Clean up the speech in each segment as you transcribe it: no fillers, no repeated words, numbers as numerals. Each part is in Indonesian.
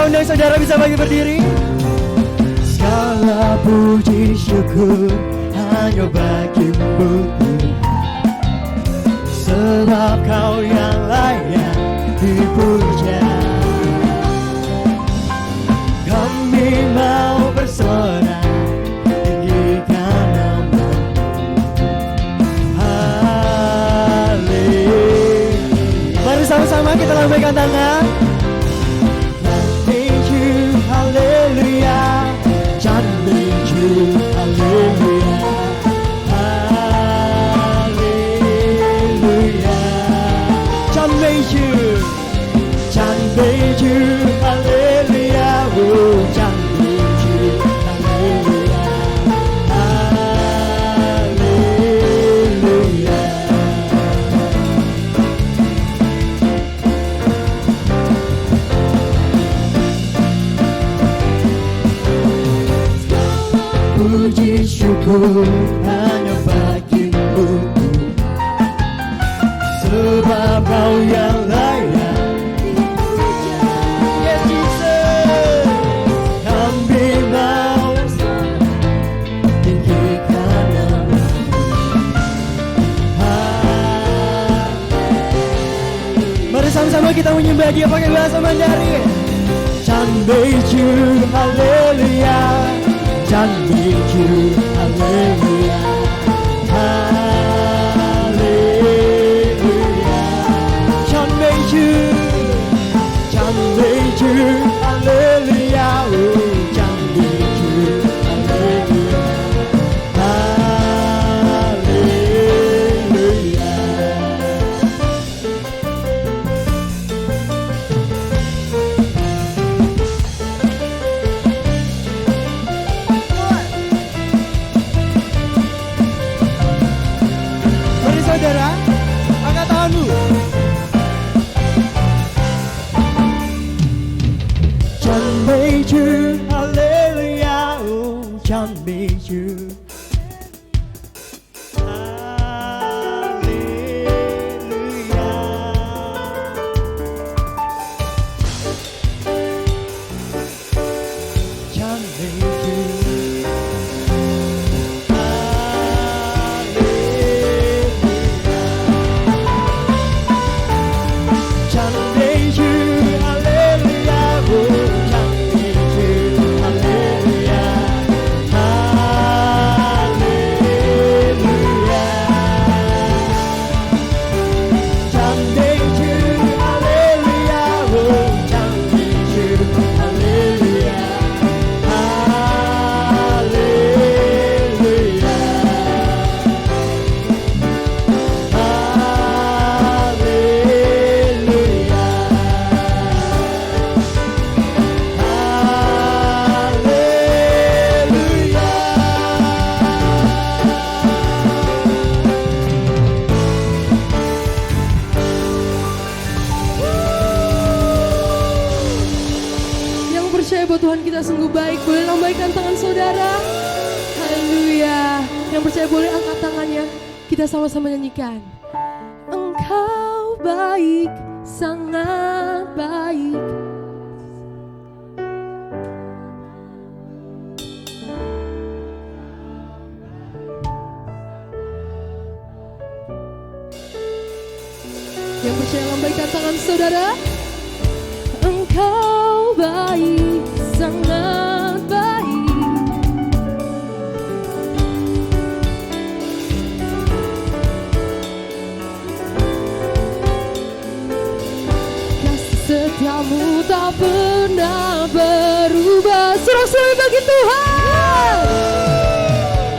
undang saudara bisa bagi berdiri. Segala puji syukur hanya bagimu, sebab kau yang layak dipuja. Kami mau bersorak tinggikan nama-Mu. Haleluya. Mari sama-sama kita lambaikan tangan. Thank you, haleluya. John thank you, haleluya. Haleluya. John thank you. John thank you, haleluya. Oh, John thank you, haleluya. Haleluya. Puji syukur hanya bagimu, sebab kau yang layak dipuja. Yes, Jesus. Kami mau tinggikan nama-Mu. Mari sama-sama kita menyembah Dia pakai bahasa Mandarin. Chanbeju, haleluya. Chanbeju, haleluya. Haleluya. Chanbeju, Chanbeju, haleluya. Oh, Chanbeju, haleluya. Haleluya. Mari saudara, angkat tanganmu. Chanbeju, haleluya. Oh, Chanbeju. Haleluya. Chanbeju. Chanbeju, haleluya. Oh, Chanbeju, haleluya. Haleluya. Chanbeju, haleluya. Oh, Chanbeju, haleluya. Haleluya. Yang percaya bahwa Tuhan kita sungguh baik, boleh lambaikan tangan saudara. Haleluya. Yang percaya boleh angkat tangannya. Kita sama-sama nyanyikan. Engkau baik, sangat baik. Yang percaya lambaikan tangan saudara. Engkau baik, sangat baik. Kasih setiamu tak pernah berubah. Sorak-sorai bagi Tuhan.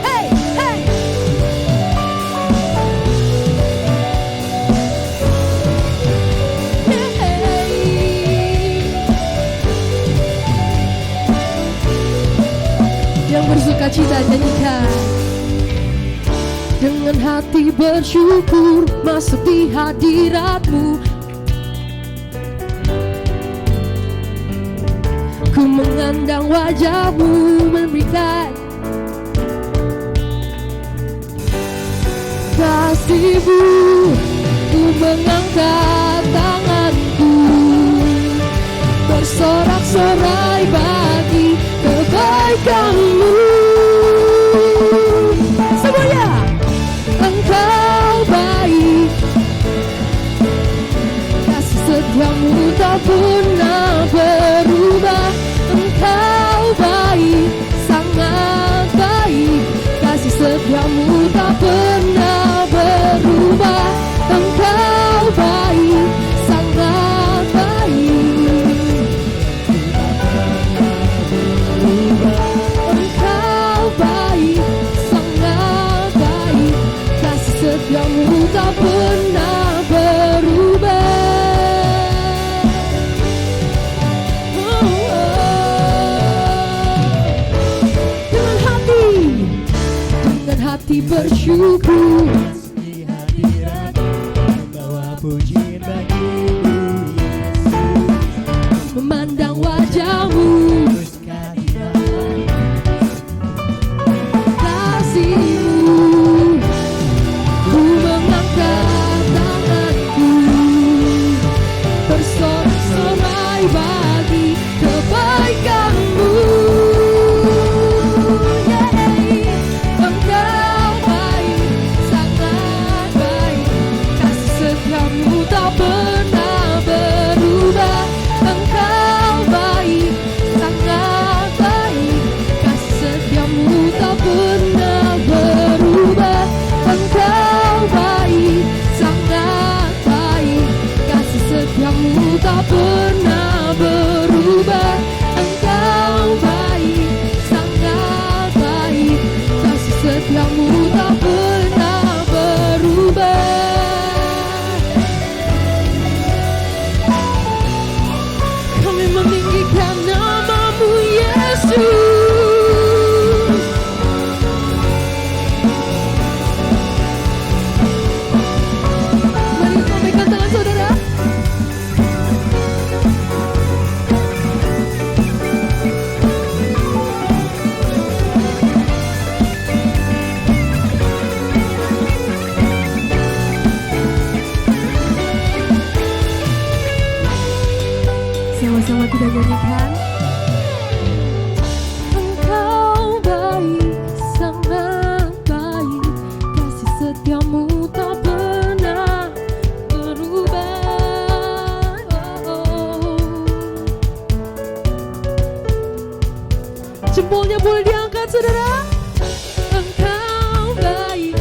Hey, hey. Yang bersuka cita nyanyikan. Dengan hati bersyukur masuk di hadirat-Mu, ku mengandang wajah-Mu, memberikan kasih-Mu. Ku mengangkat tanganku, bersorak bersorak-sorai bagi kebaikan-Mu. Semuanya, Engkau baik, kasih setia-Mu tak pernah berubah. Engkau baik, sangat baik, kasih setia-Mu tak pernah berubah. Engkau baik, sangat baik. Engkau baik, sangat baik, kasih setia-Mu tak pernah berubah. Dengan hati bersyukur, di hadirat membawa pujian bagi-Mu Yesus, memandang wajah-Mu, terus kehadiran kasih-Mu, ku mengangkat tanganku, bersorak-sorai bagi kebaikan-Mu. Engkau baik, sangat baik, kasih setia-Mu tak pernah berubah. Engkau baik, sangat baik, kasih setia-Mu tak pernah berubah. Engkau baik, sangat baik, kasih setia-Mu tak pernah berubah. Engkau baik, sangat baik, kasih setia-Mu tak pernah berubah. Kami meninggikan nama-Mu Yesus. Mari kita lambaikan tangan saudara. Sama-sama kita nyanyikan. Engkau baik, sangat baik, kasih setia-Mu tak pernah berubah. Jempolnya boleh diangkat saudara. Engkau baik,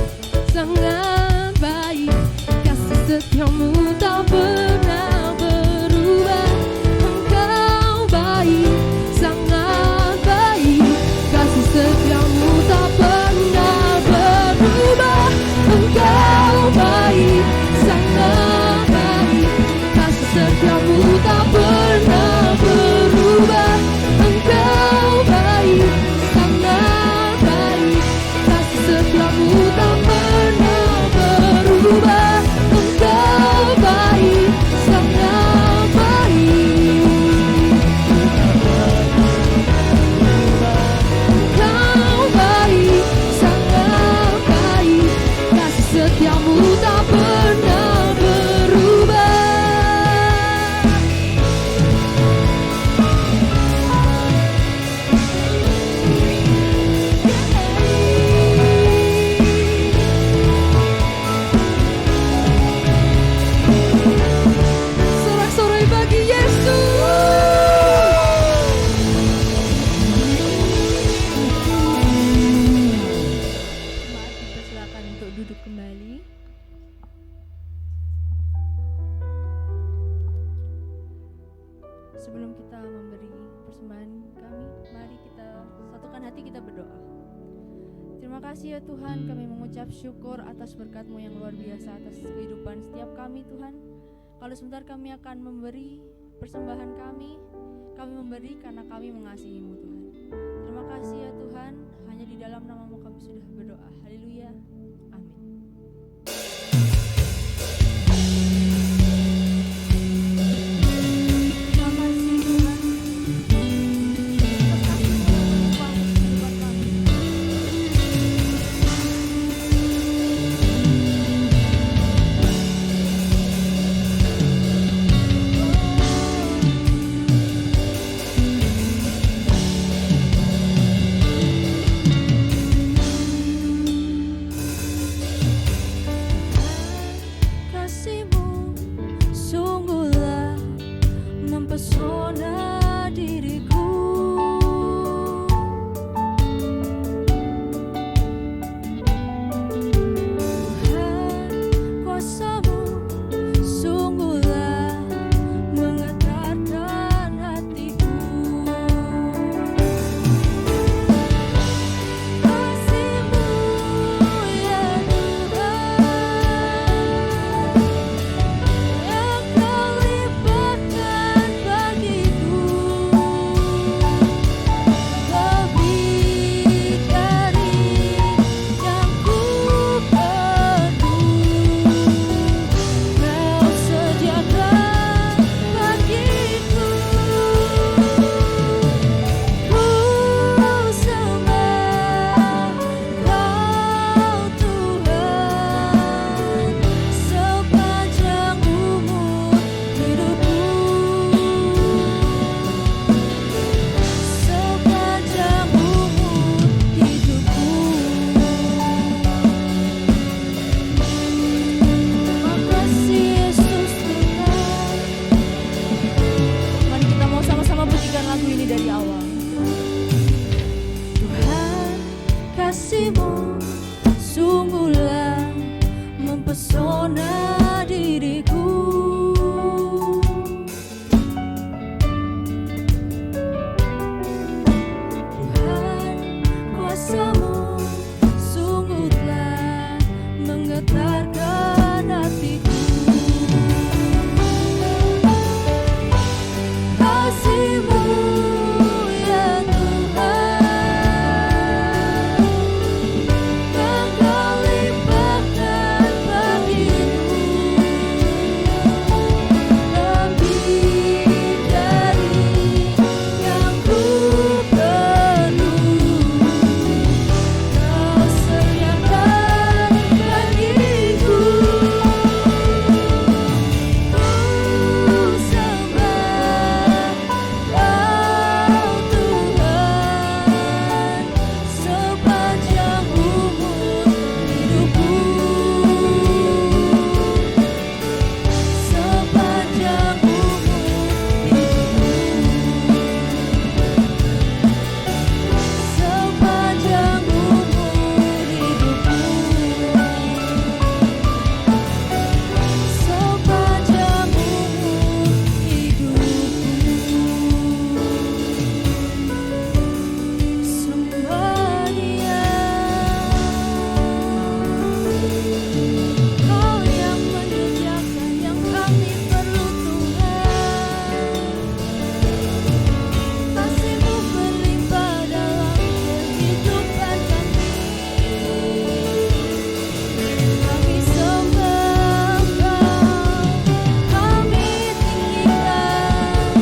sangat baik, kasih setia-Mu tak pernah berubah. Engkau baik, sangat baik, kasih setia-Mu tak pernah berubah. Engkau baik, sangat baik, kasih setia-Mu tak pernah berubah. Engkau baik, sangat baik, kasih setia-Mu tak pernah berubah. Engkau baik, sangat baik. Engkau baik, sangat baik, kasih setia-Mu tak pernah berubah. Sorak-sorai bagi Yesus. Jemaat dipersilakan untuk duduk kembali. Sebelum kita memberi persembahan kami, mari kita satukan hati kita berdoa. Terima kasih ya Tuhan, kami mengucap syukur atas berkat-Mu yang luar biasa atas kehidupan setiap kami Tuhan. Kalau sebentar kami akan memberi persembahan kami memberi karena kami mengasihi-Mu Tuhan. Terima kasih ya Tuhan, hanya di dalam nama-Mu kami sudah berdoa. Haleluya. Amin. Terima kasih Tuhan. Terima kasih Tuhan buat kami. lagu ini dari awal. Tuhan, kasih-Mu sungguhlah mempesona diriku. Tuhan, kuasa-Mu sungguh telah menggetarkan hatiku. Kasih-Mu ya Tuhan, Engkau limpahkan bagiku lebih dari yang ku perlu. Kau sediakan bagiku. Ku sembah Kau Tuhan sepanjang umur hidupku. Sepanjang umur hidupku. Sepanjang umur hidupku. Sepanjang umur hidupku. Sembah Dia. Kau yang menyediakan yang kami perlu Tuhan. Kasih-Mu berlimpah dalam kehidupan kami. Kami sembah Kau, kami tinggikan.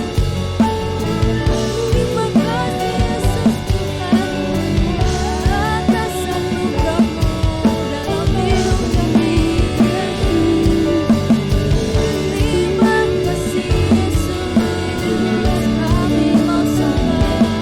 Terima kasih Yesus Tuhan atas anugerah-Mu dalam hidup kami. Terima kasih Yesus, kami mau sembah.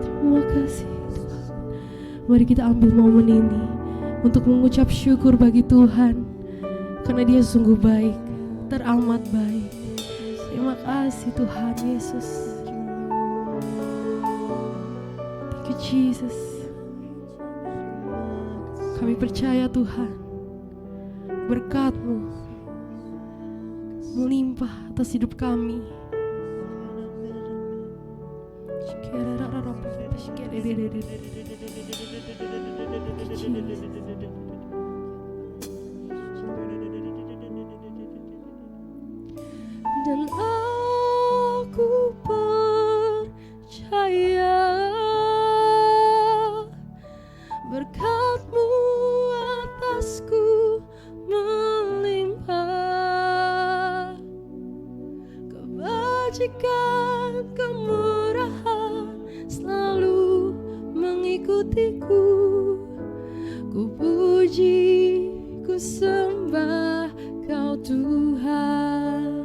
Terima kasih Tuhan. Mari kita ambil momen ini untuk mengucap syukur bagi Tuhan, karena Dia sungguh baik, teramat baik. Terima kasih Tuhan Yesus. Thank you Jesus. Kami percaya Tuhan, berkat-Mu melimpah atas hidup kami. Dan aku percaya berkat-Mu atasku melimpah, kebajikan, kemurahan selalu mengikutiku. Ku puji, ku sembah Kau Tuhan.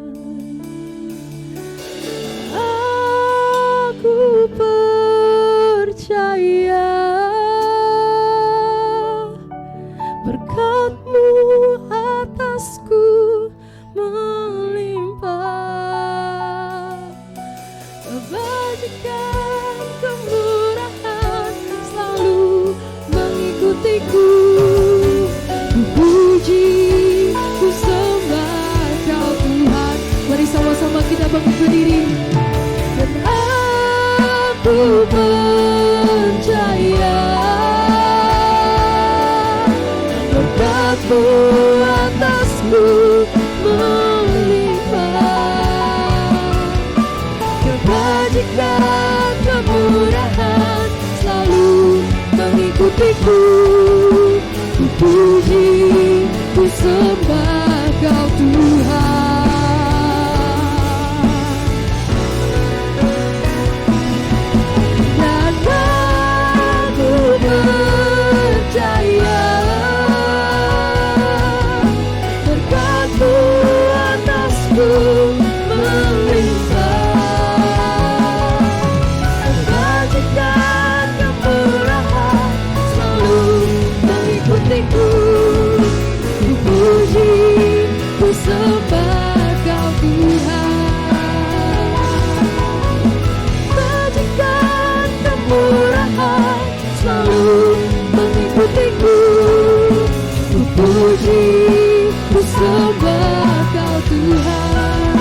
Aku percaya berkat-Mu atasku melimpah, kebajikan, berkatmu atasku melimpah. Kebajikan, kemurahan selalu mengikutiku. Ku puji, ku sembah Kau Tuhan. Dan aku percaya berkat-Mu atasku melimpah. Kebajikan, kemurahan selalu mengikutiku. Ku puji, ku sembah Kau Tuhan. Kebajikan, kemurahan selalu mengikutiku. Ku puji, ku sembah Kau Tuhan.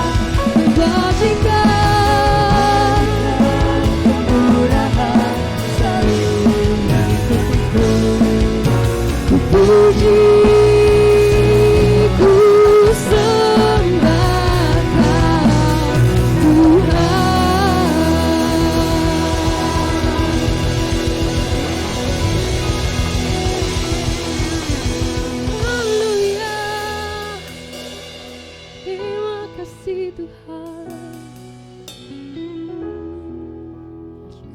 Kebajikan, kemurahan selalu mengikutiku. Ku puji, ku sembah Kau Tuhan. Haleluya. Terima kasih Tuhan.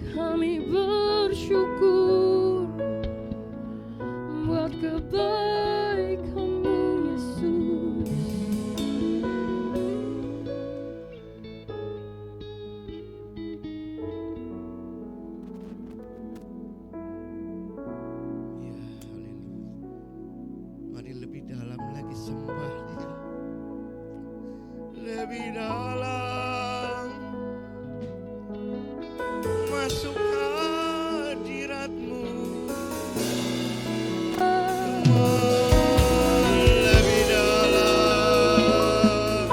Kami bersyukur buat kebaikan-Mu Yesus. Ya, haleluya. Mari lebih dalam lagi sembah Dia. Lebih dalam masuk hadirat-Mu. Lebih dalam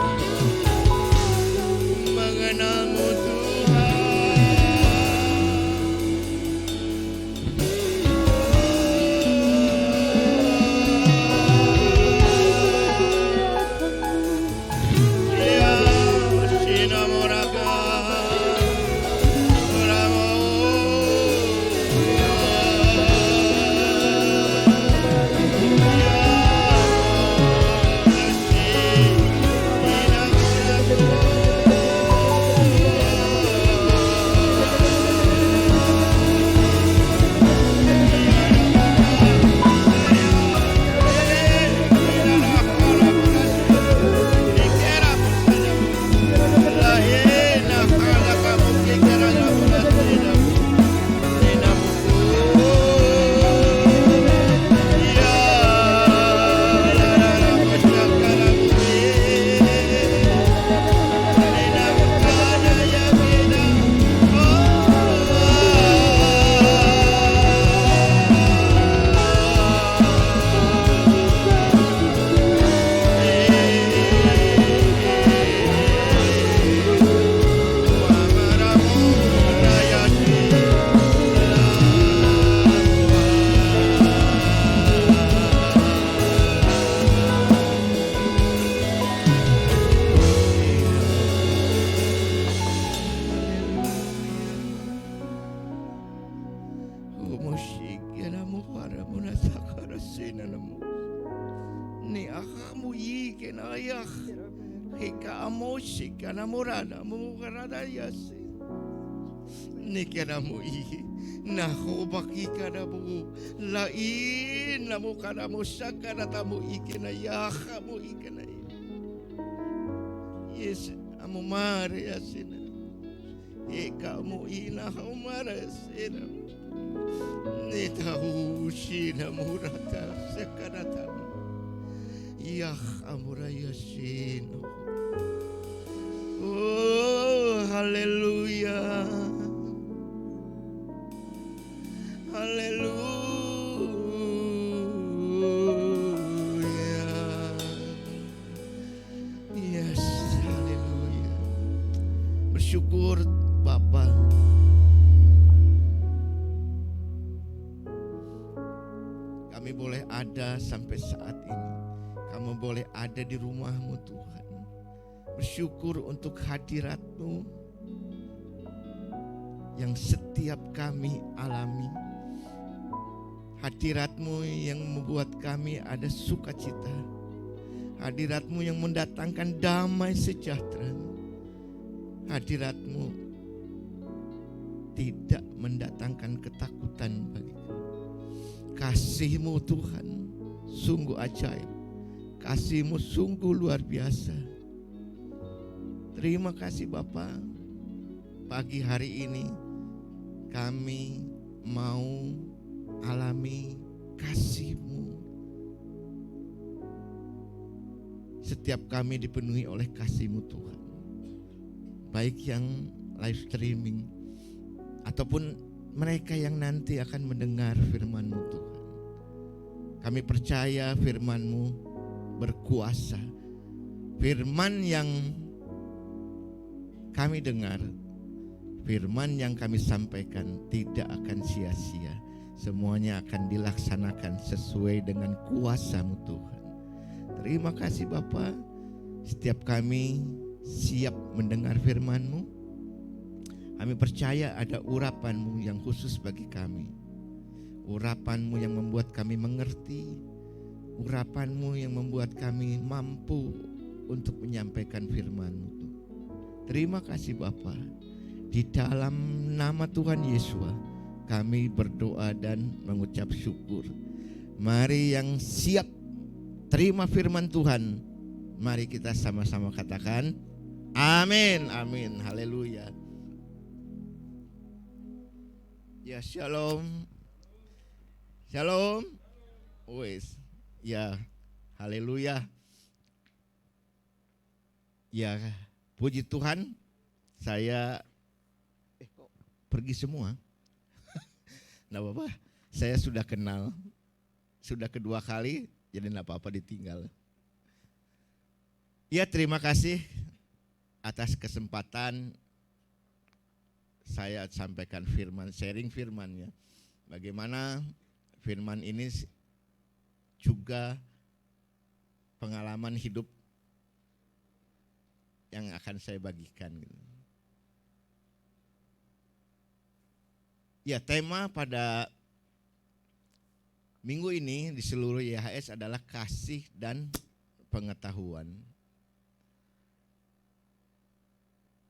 mengenal-Mu Tuhan. Ya, Sinamorakan. Nikanamu i nahobaki kanamu lain namu kanamu sakaratamu ikena yakamu ikena yes amu mare asina ekamu ina humara sina nitahu shina murata sakaratamu yah amura yasino. Oh haleluya. Haleluya. Yes, haleluya. Bersyukur Bapa. Kami kami boleh ada sampai saat ini. Kami boleh ada di rumah-Mu Tuhan. Bersyukur untuk hadirat-Mu yang setiap kami alami. Hadirat-Mu yang membuat kami ada sukacita. Hadirat-Mu yang mendatangkan damai sejahtera. Hadirat-Mu tidak mendatangkan ketakutan bagi kami. Kasih-Mu Tuhan sungguh ajaib. Kasih-Mu sungguh luar biasa. Terima kasih Bapa. Pagi hari ini kami mau alami kasih-Mu. Setiap kami dipenuhi oleh kasih-Mu Tuhan. Baik yang live streaming ataupun mereka yang nanti akan mendengar firman-Mu Tuhan. Kami percaya firman-Mu berkuasa. Firman yang kami dengar, firman yang kami sampaikan tidak akan sia-sia. Semuanya akan dilaksanakan sesuai dengan kuasa-Mu Tuhan. Terima kasih Bapa. Setiap kami siap mendengar firman-Mu. Kami percaya ada urapan-Mu yang khusus bagi kami. Urapan-Mu yang membuat kami mengerti. Urapan-Mu yang membuat kami mampu untuk menyampaikan firman-Mu. Terima kasih Bapa. Di dalam nama Tuhan Yesus kami berdoa dan mengucap syukur. Mari yang siap terima firman Tuhan, mari kita sama-sama katakan amin, amin, haleluya. Ya shalom, shalom, wes, ya haleluya. Ya puji Tuhan, saya kok pergi semua? Nggak apa-apa, saya sudah kenal, sudah kedua kali, jadi nggak apa-apa ditinggal. Ya terima kasih atas kesempatan saya sampaikan firman, sharing firmannya. Bagaimana firman ini juga pengalaman hidup yang akan saya bagikan. Ya tema pada minggu ini di seluruh YHS adalah kasih dan pengetahuan.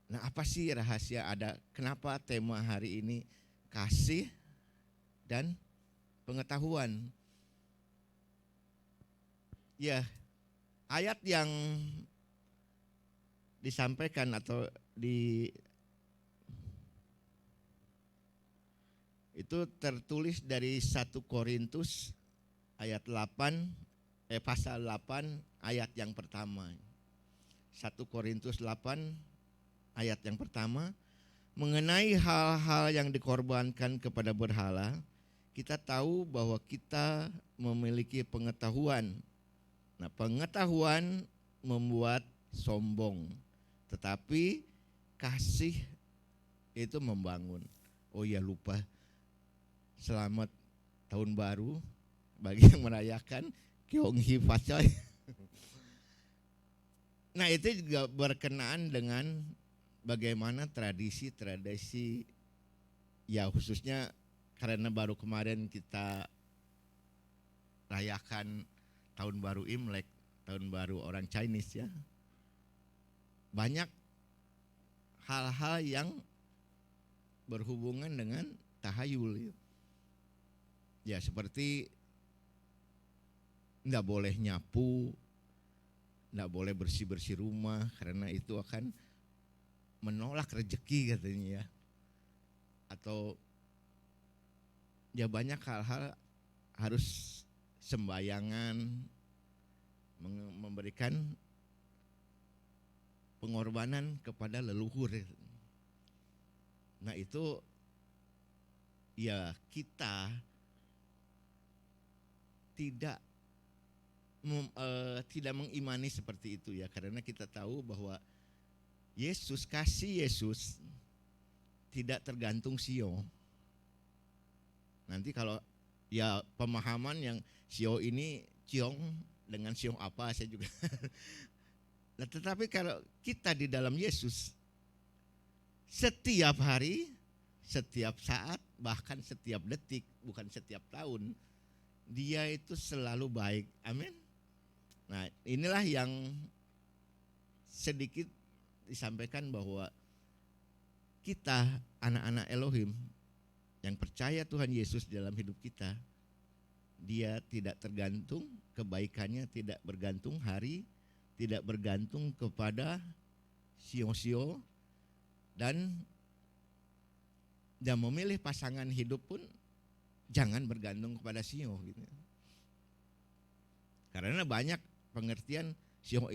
Nah apa sih rahasia ada kenapa tema hari ini kasih dan pengetahuan? Ya ayat yang disampaikan atau itu tertulis dari 1 Korintus ayat 8 pasal 8 ayat yang pertama. 1 Korintus 8 ayat yang pertama, mengenai hal-hal yang dikorbankan kepada berhala, kita tahu bahwa kita memiliki pengetahuan. Nah, pengetahuan membuat sombong, tetapi kasih itu membangun. Oh ya lupa, selamat tahun baru bagi yang merayakan Kyonghi Fachoy. Nah itu juga berkenaan dengan bagaimana tradisi-tradisi ya khususnya karena baru kemarin kita rayakan tahun baru Imlek, tahun baru orang Chinese ya. Banyak hal-hal yang berhubungan dengan tahayul. Ya seperti enggak boleh nyapu, enggak boleh bersih-bersih rumah karena itu akan menolak rezeki katanya ya. Atau ya banyak hal-hal harus sembayangan, memberikan pengorbanan kepada leluhur. Nah itu ya kita tidak mengimani seperti itu ya, karena kita tahu bahwa kasih Yesus tidak tergantung sio. Nanti kalau Ya pemahaman yang sio ini ciong dengan siong apa saya juga. Nah, tetapi kalau kita di dalam Yesus, setiap hari, setiap saat, bahkan setiap detik, bukan setiap tahun, dia itu selalu baik. Amin. Nah, inilah yang sedikit disampaikan bahwa kita anak-anak Elohim yang percaya Tuhan Yesus dalam hidup kita, dia tidak tergantung, kebaikannya tidak bergantung hari, tidak bergantung kepada sio-sio, dan memilih pasangan hidup pun jangan bergantung kepada sio gitu. Karena banyak pengertian sio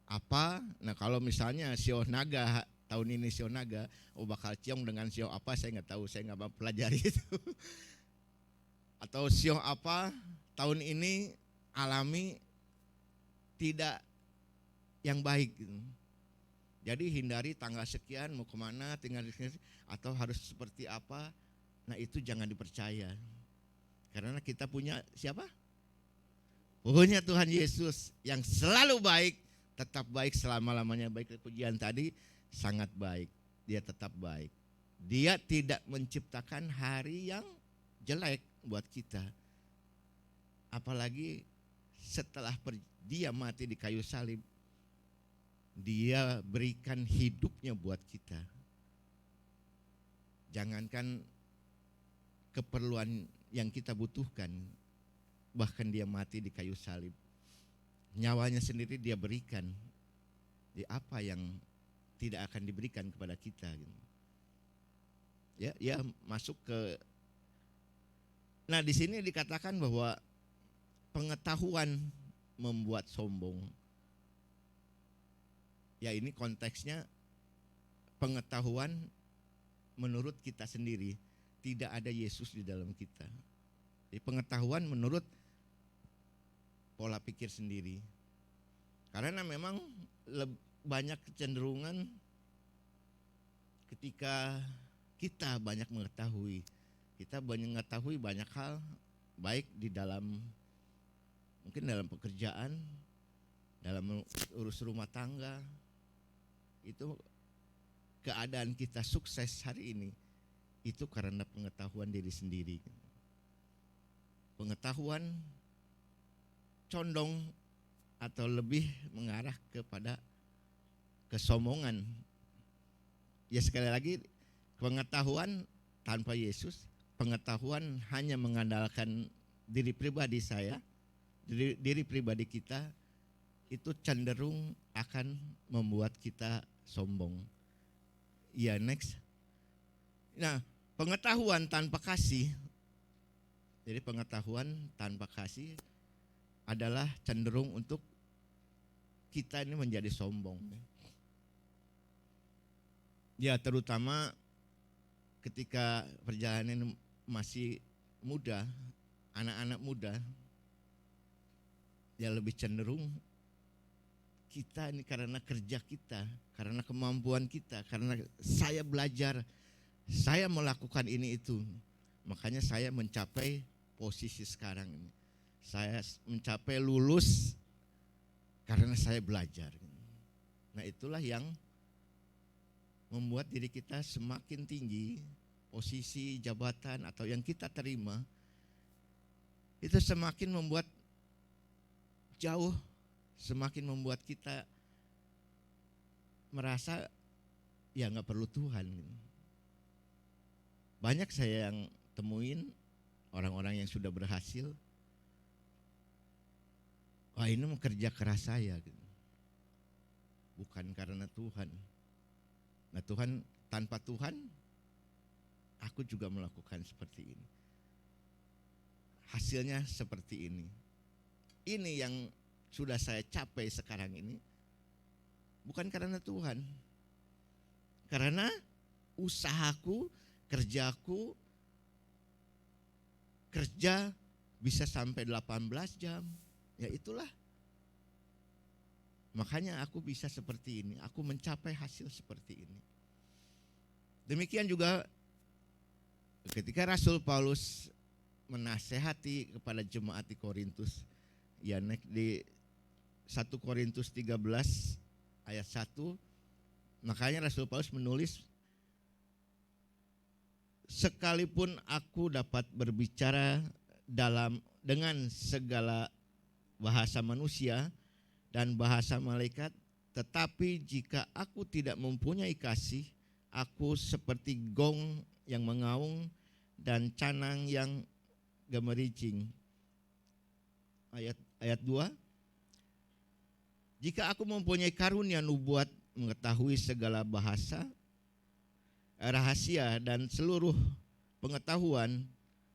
apa. Nah, kalau misalnya sio naga tahun ini sio naga, bakal ciong dengan sio apa saya nggak tahu, saya nggak pelajari itu. Atau sio apa tahun ini alami tidak yang baik gitu. Jadi hindari tanggal sekian mau kemana, tinggal di sini atau harus seperti apa. Nah, itu jangan dipercaya. Karena kita punya siapa? Punya Tuhan Yesus yang selalu baik, tetap baik selama-lamanya. Baik pujian tadi sangat baik. Dia tetap baik. Dia tidak menciptakan hari yang jelek buat kita. Apalagi setelah dia mati di kayu salib, dia berikan hidupnya buat kita. Jangankan keperluan yang kita butuhkan, bahkan dia mati di kayu salib. Nyawanya sendiri dia berikan. Di apa yang tidak akan diberikan kepada kita gitu. Ya masuk ke. Nah, di sini dikatakan bahwa pengetahuan membuat sombong. Ya, ini konteksnya pengetahuan menurut kita sendiri, tidak ada Yesus di dalam kita. Jadi pengetahuan menurut pola pikir sendiri. Karena memang banyak kecenderungan ketika kita banyak mengetahui, banyak hal, baik di dalam mungkin dalam pekerjaan, dalam urus rumah tangga, itu keadaan kita sukses hari ini itu karena pengetahuan diri sendiri. Pengetahuan condong atau lebih mengarah kepada kesombongan. Ya, sekali lagi, pengetahuan tanpa Yesus, pengetahuan hanya mengandalkan diri pribadi saya, diri pribadi kita, itu cenderung akan membuat kita sombong. Ya, next. Nah, pengetahuan tanpa kasih. Jadi pengetahuan tanpa kasih adalah cenderung untuk kita ini menjadi sombong. Ya, terutama ketika perjalanan masih muda, anak-anak muda, ya lebih cenderung kita ini karena kerja kita, karena kemampuan kita, karena saya belajar, saya melakukan ini itu, makanya saya mencapai posisi sekarang ini. Saya mencapai lulus karena saya belajar. Nah, itulah yang membuat diri kita semakin tinggi, posisi, jabatan atau yang kita terima, itu semakin membuat jauh, semakin membuat kita merasa ya nggak perlu Tuhan. Banyak saya yang temuin orang-orang yang sudah berhasil, wah ini mau kerja keras saya, bukan karena Tuhan. Nah, Tuhan, tanpa Tuhan aku juga melakukan seperti ini. Hasilnya seperti ini. Ini yang sudah saya capai sekarang ini bukan karena Tuhan. Karena usahaku, kerjaku, kerja bisa sampai 18 jam. Ya itulah. Makanya aku bisa seperti ini, aku mencapai hasil seperti ini. Demikian juga ketika Rasul Paulus menasehati kepada jemaat di Korintus. Ya, di 1 Korintus 13 ayat 1, makanya Rasul Paulus menulis, sekalipun aku dapat berbicara dengan segala bahasa manusia dan bahasa malaikat, tetapi jika aku tidak mempunyai kasih, aku seperti gong yang mengaung dan canang yang gemericing. Ayat 2, jika aku mempunyai karunia nubuat, mengetahui segala bahasa, rahasia dan seluruh pengetahuan,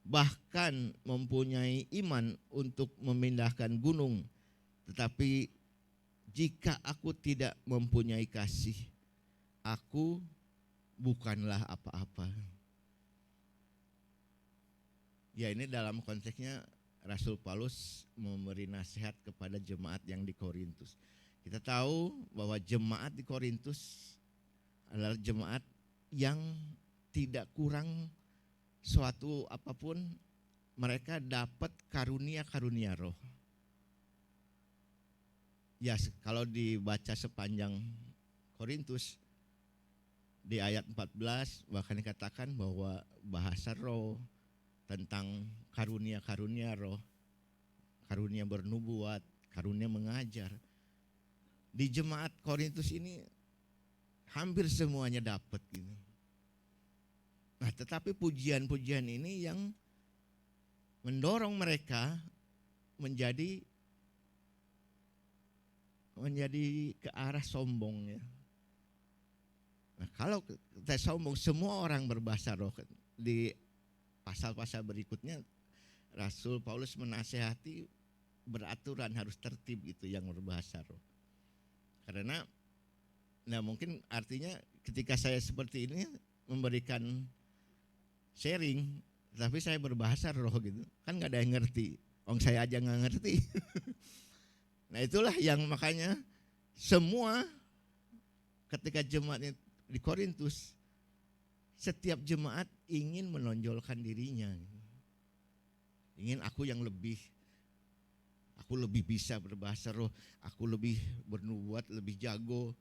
bahkan mempunyai iman untuk memindahkan gunung, tetapi jika aku tidak mempunyai kasih, aku bukanlah apa-apa. Ya, ini dalam konteksnya Rasul Paulus memberi nasihat kepada jemaat yang di Korintus. Kita tahu bahwa jemaat di Korintus adalah jemaat yang tidak kurang suatu apapun, mereka dapat karunia-karunia roh. Ya, kalau dibaca sepanjang Korintus di ayat 14 bahkan dikatakan bahwa bahasa roh, tentang karunia-karunia roh, karunia bernubuat, karunia mengajar. Di jemaat Korintus ini hampir semuanya dapat gitu. Nah, tetapi pujian-pujian ini yang mendorong mereka menjadi ke arah sombong ya. Nah, kalau kita sombong, semua orang berbahasa roh. Di pasal-pasal berikutnya Rasul Paulus menasehati beraturan, harus tertib gitu yang berbahasa roh. Karena mungkin artinya ketika saya seperti ini memberikan sharing, tapi saya berbahasa roh gitu, kan nggak ada yang ngerti. Saya aja nggak ngerti. Nah, itulah yang makanya semua ketika jemaat di Korintus, setiap jemaat ingin menonjolkan dirinya. Ingin aku yang lebih, aku lebih bisa berbahasa roh, aku lebih bernubuat, lebih jago,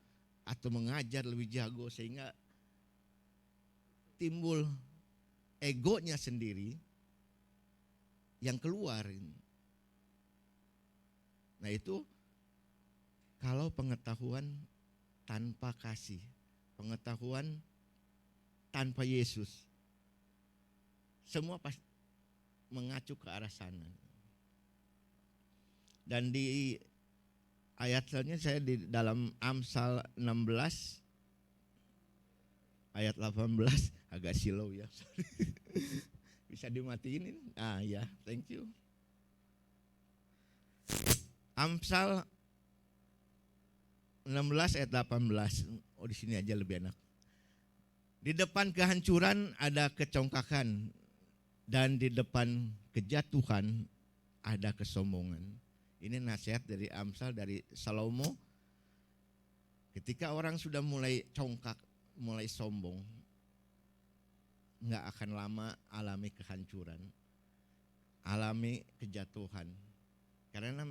atau mengajar lebih jago, sehingga timbul egonya sendiri yang keluar. Nah, itu kalau pengetahuan tanpa kasih, pengetahuan tanpa Yesus, semua pasti mengacu ke arah sana. Dan di ayat selanjutnya saya di dalam Amsal 16 ayat 18, agak silau ya, sorry. Bisa dimatiin ini? Ya, thank you. Amsal 16 ayat 18. Di sini aja lebih enak. Di depan kehancuran ada kecongkakan, dan di depan kejatuhan ada kesombongan. Ini nasihat dari Amsal, dari Salomo. Ketika orang sudah mulai congkak, mulai sombong, nggak akan lama alami kehancuran, alami kejatuhan. Karena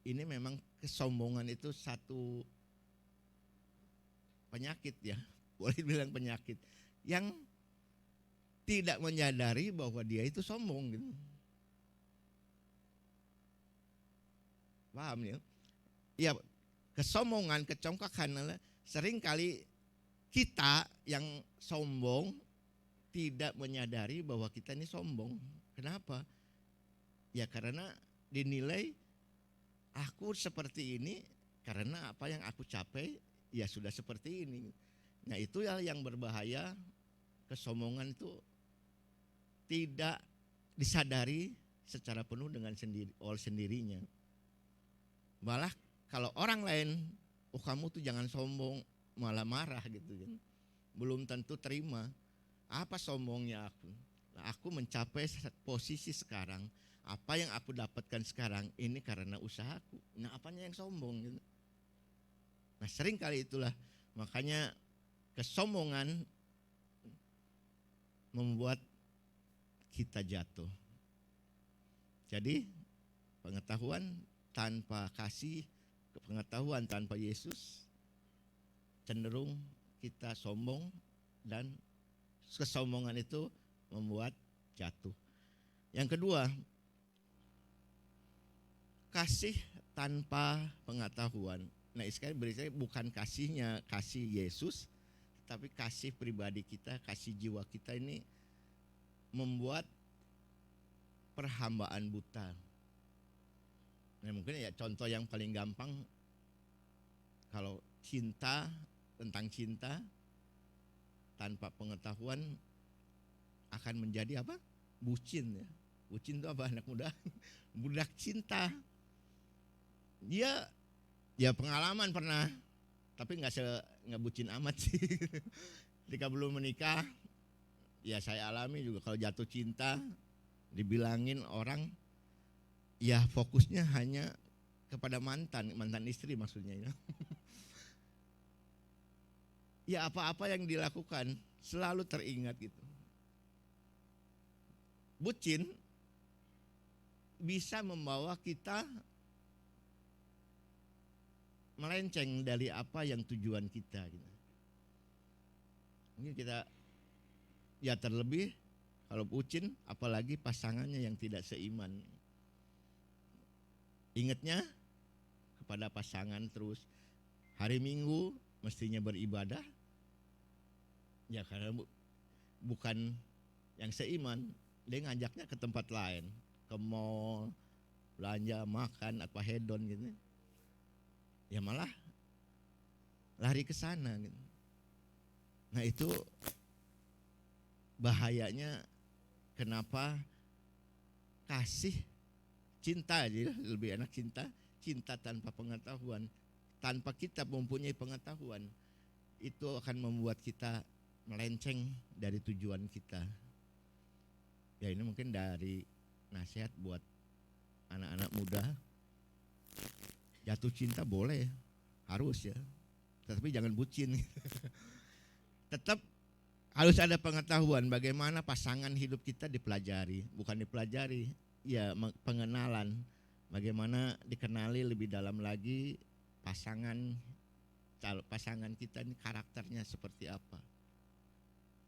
ini memang kesombongan itu satu penyakit ya, boleh bilang penyakit, yang tidak menyadari bahwa dia itu sombong gitu. Paham ya? Ya, kesombongan, kecongkakan adalah seringkali kita yang sombong tidak menyadari bahwa kita ini sombong. Kenapa? Ya karena dinilai aku seperti ini karena apa yang aku capai ya sudah seperti ini. Nah, itu yang berbahaya. Kesombongan itu tidak disadari secara penuh dengan oleh sendirinya. Malah kalau orang lain, kamu tuh jangan sombong, malah marah gitu kan. Belum tentu terima. Apa sombongnya aku? Nah, aku mencapai posisi sekarang. Apa yang aku dapatkan sekarang ini karena usahaku. Nah, apanya yang sombong gitu. Nah, sering kali itulah makanya kesombongan membuat kita jatuh. Jadi pengetahuan tanpa kasih, pengetahuan tanpa Yesus cenderung kita sombong, dan kesombongan itu membuat jatuh. Yang kedua, kasih tanpa pengetahuan. Nah, sekarang berarti bukan kasihnya kasih Yesus, tapi kasih pribadi kita, kasih jiwa kita ini membuat perhambaan buta. Nah, mungkin ya contoh yang paling gampang, kalau cinta, tentang cinta tanpa pengetahuan akan menjadi apa? Bucin ya. Bucin itu apa anak muda? Budak cinta. Dia ya pengalaman pernah, tapi nggak bucin amat sih. Ketika belum menikah, ya saya alami juga kalau jatuh cinta, dibilangin orang, ya fokusnya hanya kepada mantan istri maksudnya ya. Ya apa-apa yang dilakukan selalu teringat gitu. Bucin bisa membawa kita melenceng dari apa yang tujuan kita gitu. Mungkin kita ya terlebih kalau bucin, apalagi pasangannya yang tidak seiman. Ingatnya kepada pasangan terus. Hari Minggu mestinya beribadah, ya karena bukan yang seiman, dia ngajaknya ke tempat lain, ke mall, belanja, makan, apa hedon gitu. Ya malah lari ke sana gitu. Nah itu bahayanya, kenapa kasih cinta aja lebih enak, cinta tanpa pengetahuan, tanpa kita mempunyai pengetahuan, itu akan membuat kita melenceng dari tujuan kita. Ya ini mungkin dari nasihat buat anak-anak muda. Jatuh cinta boleh, harus ya, tapi jangan bucin. Tetap harus ada pengetahuan bagaimana pasangan hidup kita dipelajari, bukan dipelajari, ya pengenalan, bagaimana dikenali lebih dalam lagi pasangan kita ini karakternya seperti apa.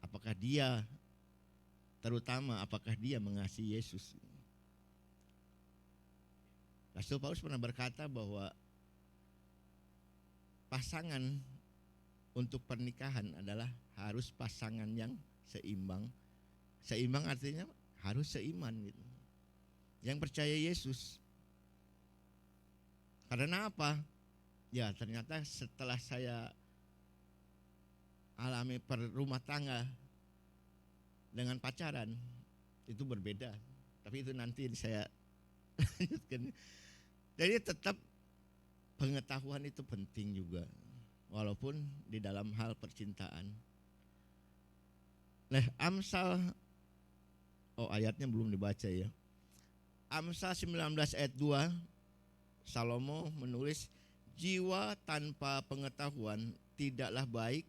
Apakah dia, terutama apakah dia mengasihi Yesus. Rasul Paulus pernah berkata bahwa pasangan untuk pernikahan adalah harus pasangan yang seimbang. Seimbang artinya harus seiman gitu. Yang percaya Yesus. Karena apa? Ya ternyata setelah saya alami rumah tangga dengan pacaran, itu berbeda. Tapi itu nanti saya lanjutkan. Jadi tetap pengetahuan itu penting juga, walaupun di dalam hal percintaan. Nah, Amsal, ayatnya belum dibaca ya. Amsal 19 ayat 2, Salomo menulis, jiwa tanpa pengetahuan tidaklah baik,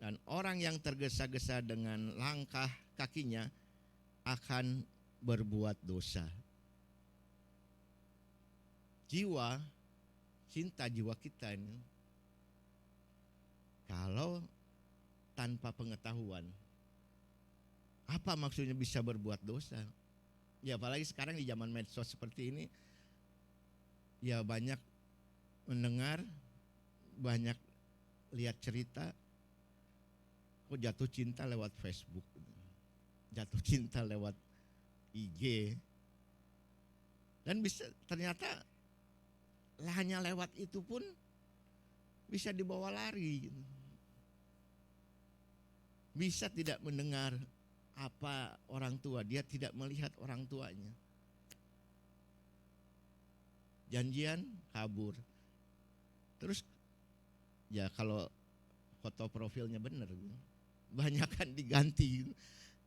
dan orang yang tergesa-gesa dengan langkah kakinya akan berbuat dosa. Jiwa, cinta jiwa kita ini, kalau tanpa pengetahuan, apa maksudnya bisa berbuat dosa? Ya apalagi sekarang di zaman medsos seperti ini, ya banyak mendengar, banyak lihat cerita, kok jatuh cinta lewat Facebook, jatuh cinta lewat IG, dan bisa ternyata hanya lewat itu pun bisa dibawa lari, bisa tidak mendengar apa orang tua, dia tidak melihat orang tuanya, janjian kabur. Terus ya kalau foto profilnya bener, banyak kan diganti.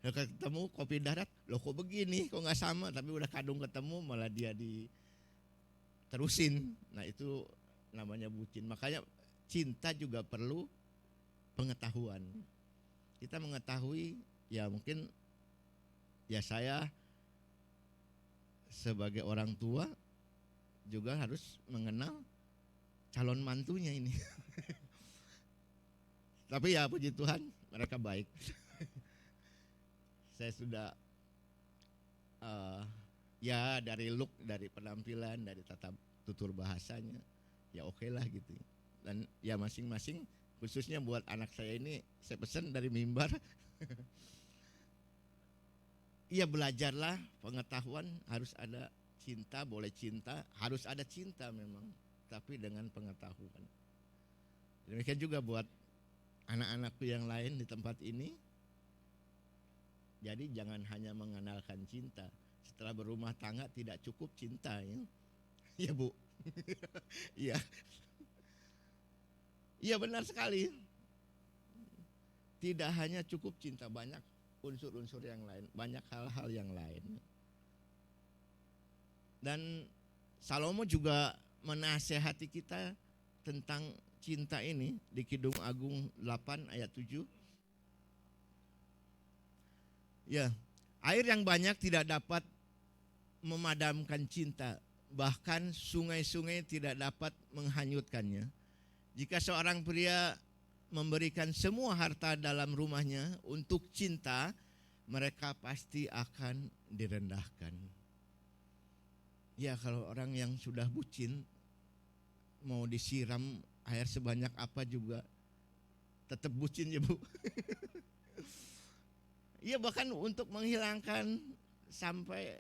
Ketemu kopi darat, loh kok begini, kok nggak sama, tapi udah kadung ketemu malah dia diterusin. Nah itu namanya bucin. Makanya cinta juga perlu pengetahuan. Kita mengetahui, ya mungkin ya saya sebagai orang tua juga harus mengenal calon mantunya ini. Tapi ya puji Tuhan, mereka baik. Saya sudah ya dari look, dari penampilan, dari tata tutur bahasanya, ya oke lah gitu. Dan ya masing-masing, khususnya buat anak saya ini, saya pesan dari mimbar. Iya, belajarlah pengetahuan, harus ada cinta, boleh cinta, harus ada cinta memang, tapi dengan pengetahuan. Demikian juga buat anak-anakku yang lain di tempat ini. Jadi jangan hanya mengandalkan cinta. Setelah berumah tangga tidak cukup cinta, ya. Iya Bu. Iya. Iya benar sekali. Tidak hanya cukup cinta, banyak unsur-unsur yang lain, banyak hal-hal yang lain. Dan Salomo juga menasehati kita tentang cinta ini di Kidung Agung 8 ayat 7. Ya, air yang banyak tidak dapat memadamkan cinta, bahkan sungai-sungai tidak dapat menghanyutkannya. Jika seorang pria memberikan semua harta dalam rumahnya untuk cinta, mereka pasti akan direndahkan. Ya, kalau orang yang sudah bucin, mau disiram air sebanyak apa juga tetap bucin ya Bu. Iya, bahkan untuk menghilangkan, sampai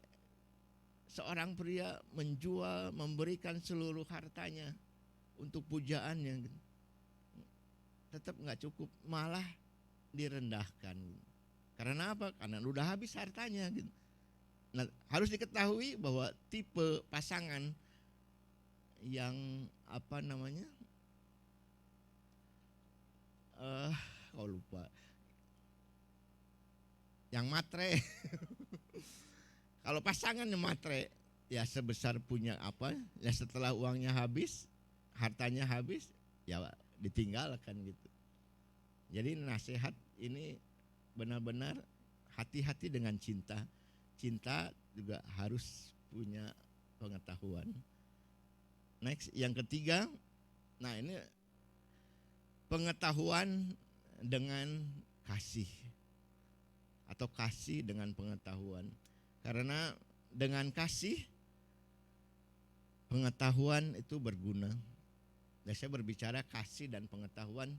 seorang pria menjual, memberikan seluruh hartanya untuk pujaannya, tetap nggak cukup, malah direndahkan. Karena apa? Karena udah habis hartanya gitu. Nah, harus diketahui bahwa tipe pasangan yang apa namanya? Kau lupa. Yang matre. Kalau pasangan yang matre, ya sebesar punya apa, ya setelah uangnya habis, hartanya habis, ya ditinggalkan gitu. Jadi nasihat ini benar-benar hati-hati dengan cinta. Cinta juga harus punya pengetahuan. Next, yang ketiga, nah ini pengetahuan dengan kasih, atau kasih dengan pengetahuan. Karena dengan kasih, pengetahuan itu berguna. Dan saya berbicara kasih dan pengetahuan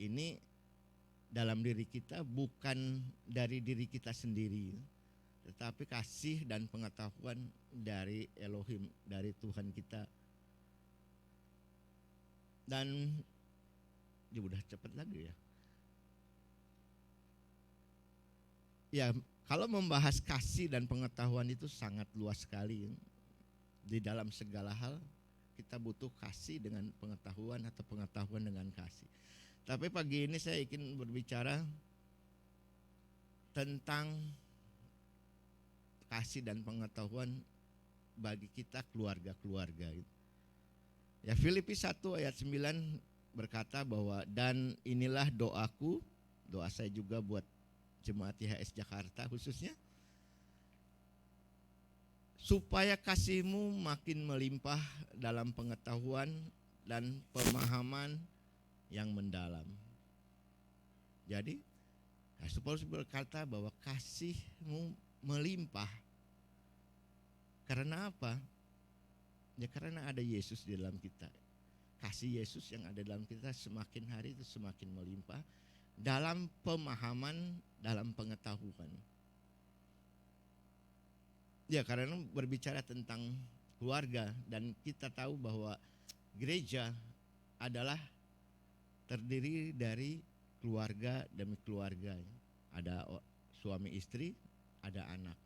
ini dalam diri kita, bukan dari diri kita sendiri, tetapi kasih dan pengetahuan dari Elohim, dari Tuhan kita. Dan ya udah cepat lagi ya. Ya, kalau membahas kasih dan pengetahuan itu sangat luas sekali. Di dalam segala hal kita butuh kasih dengan pengetahuan, atau pengetahuan dengan kasih. Tapi pagi ini saya ingin berbicara tentang kasih dan pengetahuan bagi kita keluarga-keluarga. Ya, Filipi 1 ayat 9 berkata bahwa, dan inilah doaku, doa saya juga buat Jemaat IHS Jakarta khususnya, supaya kasihmu makin melimpah dalam pengetahuan dan pemahaman yang mendalam. Jadi Rasul Paulus berkata bahwa kasihmu melimpah. Karena apa? Ya karena ada Yesus di dalam kita. Kasih Yesus yang ada dalam kita semakin hari itu semakin melimpah dalam pemahaman, dalam pengetahuan. Ya, karena berbicara tentang keluarga, dan kita tahu bahwa gereja adalah terdiri dari keluarga demi keluarga. Ada suami istri, ada anak.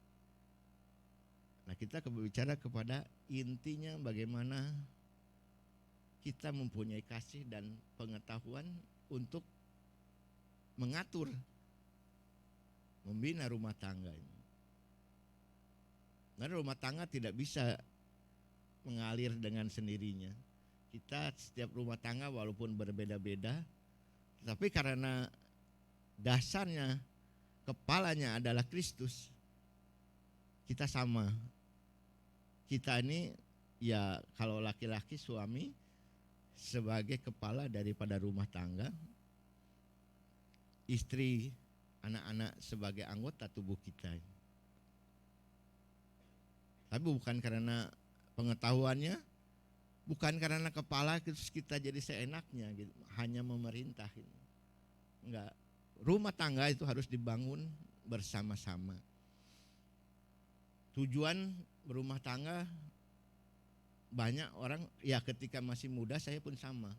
Nah, kita berbicara kepada intinya bagaimana kita mempunyai kasih dan pengetahuan untuk mengatur, membina rumah tangga. Karena rumah tangga tidak bisa mengalir dengan sendirinya. Kita setiap rumah tangga walaupun berbeda-beda, tapi karena dasarnya, kepalanya adalah Kristus, kita sama. kita ini ya kalau laki-laki suami sebagai kepala daripada rumah tangga, istri, anak-anak sebagai anggota tubuh kita. Tapi bukan karena pengetahuannya, bukan karena kepala terus kita jadi seenaknya gitu, hanya memerintah. Enggak, rumah tangga itu harus dibangun bersama-sama. Tujuan berumah tangga banyak orang ya ketika masih muda saya pun sama.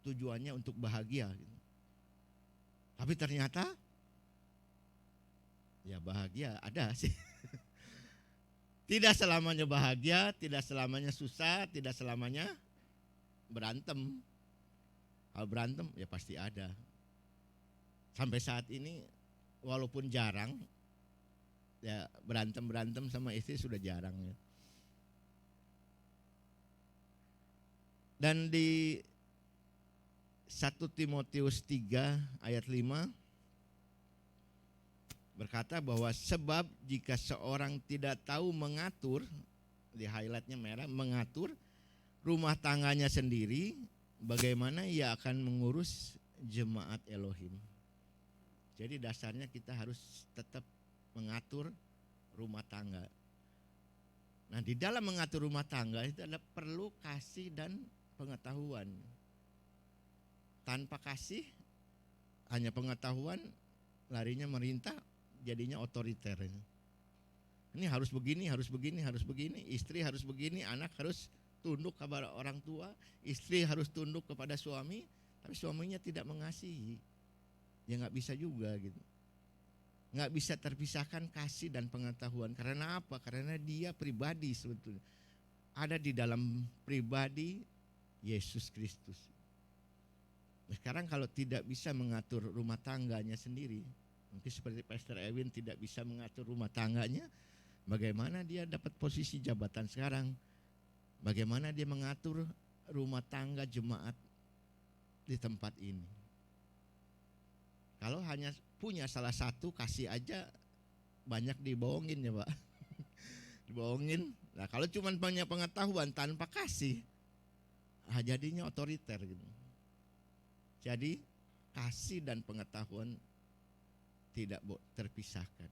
Tujuannya untuk bahagia gitu. Tapi ternyata ya bahagia ada sih. Tidak selamanya bahagia, tidak selamanya susah, tidak selamanya berantem. Kalau berantem ya pasti ada. Sampai saat ini walaupun jarang, ya berantem sama istri sudah jarang ya. Dan di 1 Timotius 3 ayat 5 berkata bahwa sebab jika seorang tidak tahu mengatur, di highlightnya merah, mengatur rumah tangganya sendiri, bagaimana ia akan mengurus jemaat Elohim. Jadi dasarnya kita harus tetap mengatur rumah tangga. Nah di dalam mengatur rumah tangga itu adalah perlu kasih dan pengetahuan. Tanpa kasih, hanya pengetahuan, larinya merintah, jadinya otoriter. Ini harus begini, harus begini, harus begini, istri harus begini, anak harus tunduk kepada orang tua, istri harus tunduk kepada suami, tapi suaminya tidak mengasihi. Ya nggak bisa juga gitu. Nggak bisa terpisahkan kasih dan pengetahuan. Karena apa? Karena dia pribadi sebetulnya. Ada di dalam pribadi Yesus Kristus. Nah, sekarang kalau tidak bisa mengatur rumah tangganya sendiri, mungkin seperti Pastor Ewin tidak bisa mengatur rumah tangganya, bagaimana dia dapat posisi jabatan sekarang? Bagaimana dia mengatur rumah tangga jemaat di tempat ini? Kalau hanya punya salah satu, kasih aja banyak dibohongin ya Pak. Dibohongin. Nah kalau cuma punya pengetahuan tanpa kasih, jadinya otoriter gitu. Jadi kasih dan pengetahuan tidak terpisahkan,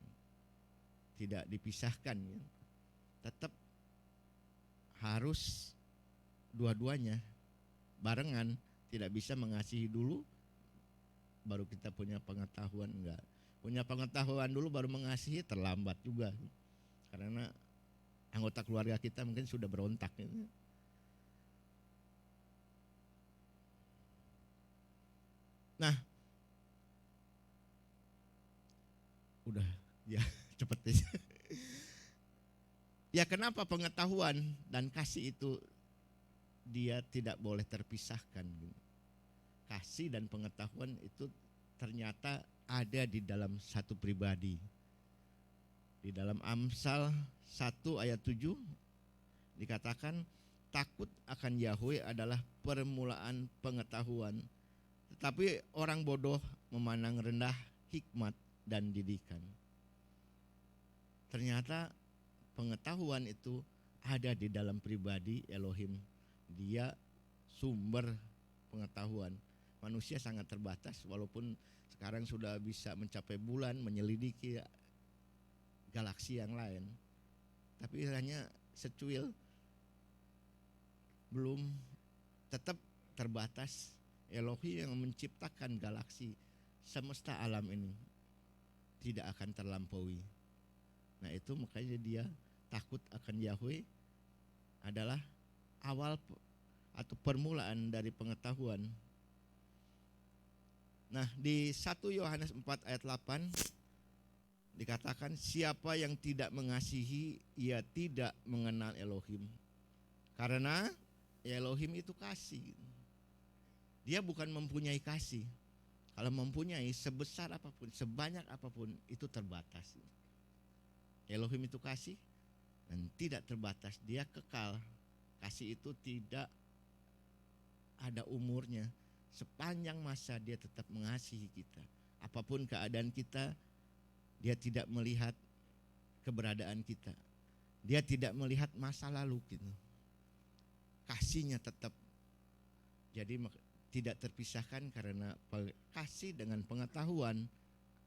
tidak dipisahkan ya. Tetap harus dua-duanya barengan. Tidak bisa mengasihi dulu baru kita punya pengetahuan, enggak. Punya pengetahuan dulu baru mengasihi, terlambat juga. Karena anggota keluarga kita mungkin sudah berontak ya. Nah, udah ya cepet aja. Ya kenapa pengetahuan dan kasih itu dia tidak boleh terpisahkan. Kasih dan pengetahuan itu ternyata ada di dalam satu pribadi. Di dalam Amsal 1 ayat 7 dikatakan takut akan Yahweh adalah permulaan pengetahuan. Tetapi orang bodoh memandang rendah hikmat dan didikan. Ternyata pengetahuan itu ada di dalam pribadi Elohim. Dia sumber pengetahuan. Manusia sangat terbatas walaupun sekarang sudah bisa mencapai bulan, menyelidiki galaksi yang lain. Tapi hanya secuil, belum, tetap terbatas. Elohim yang menciptakan galaksi semesta alam ini tidak akan terlampaui. Nah itu makanya dia takut akan Yahweh adalah awal atau permulaan dari pengetahuan. Nah di 1 Yohanes 4 ayat 8 dikatakan siapa yang tidak mengasihi ia tidak mengenal Elohim. Karena Elohim itu kasih. Dia bukan mempunyai kasih. Kalau mempunyai sebesar apapun, sebanyak apapun itu terbatas. Elohim itu kasih dan tidak terbatas. Dia kekal. Kasih itu tidak ada umurnya. Sepanjang masa dia tetap mengasihi kita. Apapun keadaan kita, dia tidak melihat keberadaan kita. Dia tidak melihat masa lalu gitu. Kasihnya tetap. Jadi tidak terpisahkan karena kasih dengan pengetahuan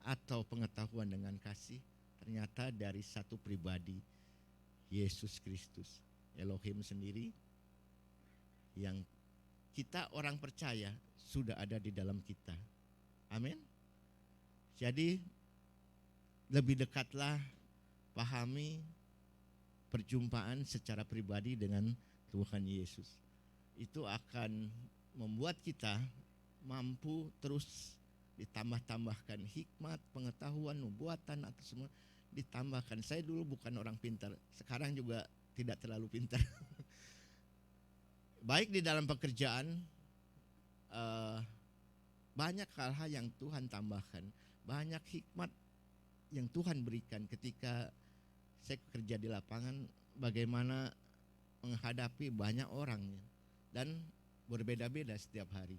atau pengetahuan dengan kasih ternyata dari satu pribadi, Yesus Kristus, Elohim sendiri yang kita orang percaya sudah ada di dalam kita. Amin. Jadi lebih dekatlah pahami perjumpaan secara pribadi dengan Tuhan Yesus. Itu akan membuat kita mampu terus ditambah-tambahkan hikmat, pengetahuan, nubuatan atau semua ditambahkan. Saya dulu bukan orang pintar, sekarang juga tidak terlalu pintar. Baik di dalam pekerjaan, banyak hal-hal yang Tuhan tambahkan, banyak hikmat yang Tuhan berikan ketika saya kerja di lapangan, bagaimana menghadapi banyak orang dan berbeda-beda setiap hari.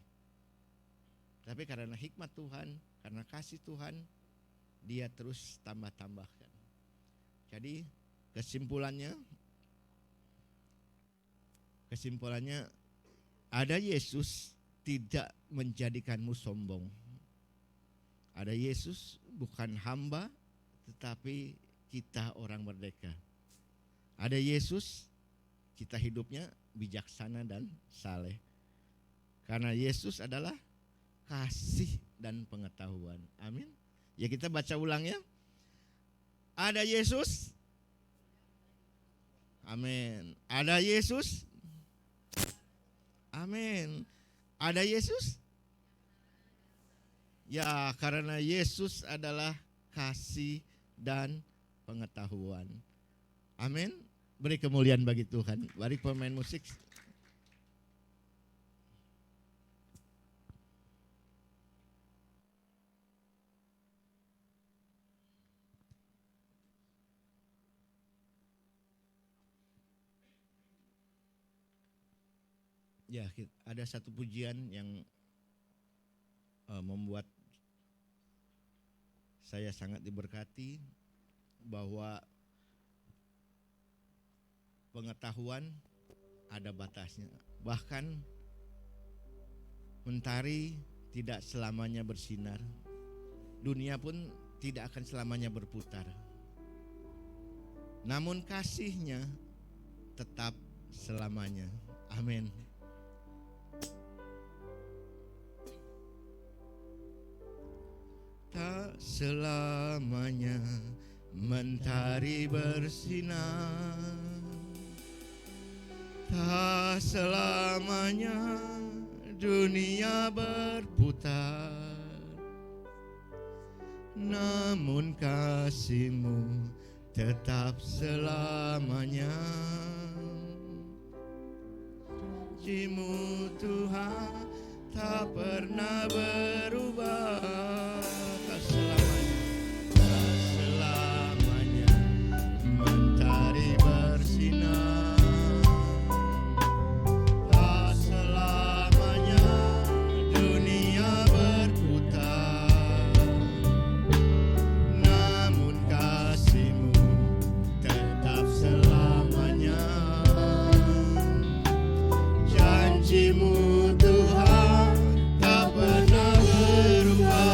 Tapi karena hikmat Tuhan, karena kasih Tuhan, dia terus tambah-tambahkan. Jadi kesimpulannya ada Yesus tidak menjadikanmu sombong. Ada Yesus bukan hamba, tetapi kita orang merdeka. Ada Yesus, kita hidupnya bijaksana dan saleh. Karena Yesus adalah kasih dan pengetahuan. Amin. Ya, kita baca ulang ya. Ada Yesus. Amin. Ada Yesus. Amin. Ada Yesus. Ya, karena Yesus adalah kasih dan pengetahuan. Amin. Beri kemuliaan bagi Tuhan. Mari pemain musik. Ya, ada satu pujian yang membuat saya sangat diberkati, bahwa pengetahuan ada batasnya. Bahkan mentari tidak selamanya bersinar, dunia pun tidak akan selamanya berputar. Namun kasihnya tetap selamanya. Amin. Tak selamanya mentari bersinar, tak selamanya dunia berputar, namun kasih-Mu tetap selamanya. Janji-Mu Tuhan tak pernah berubah. Janji-Mu Tuhan tak pernah berubah.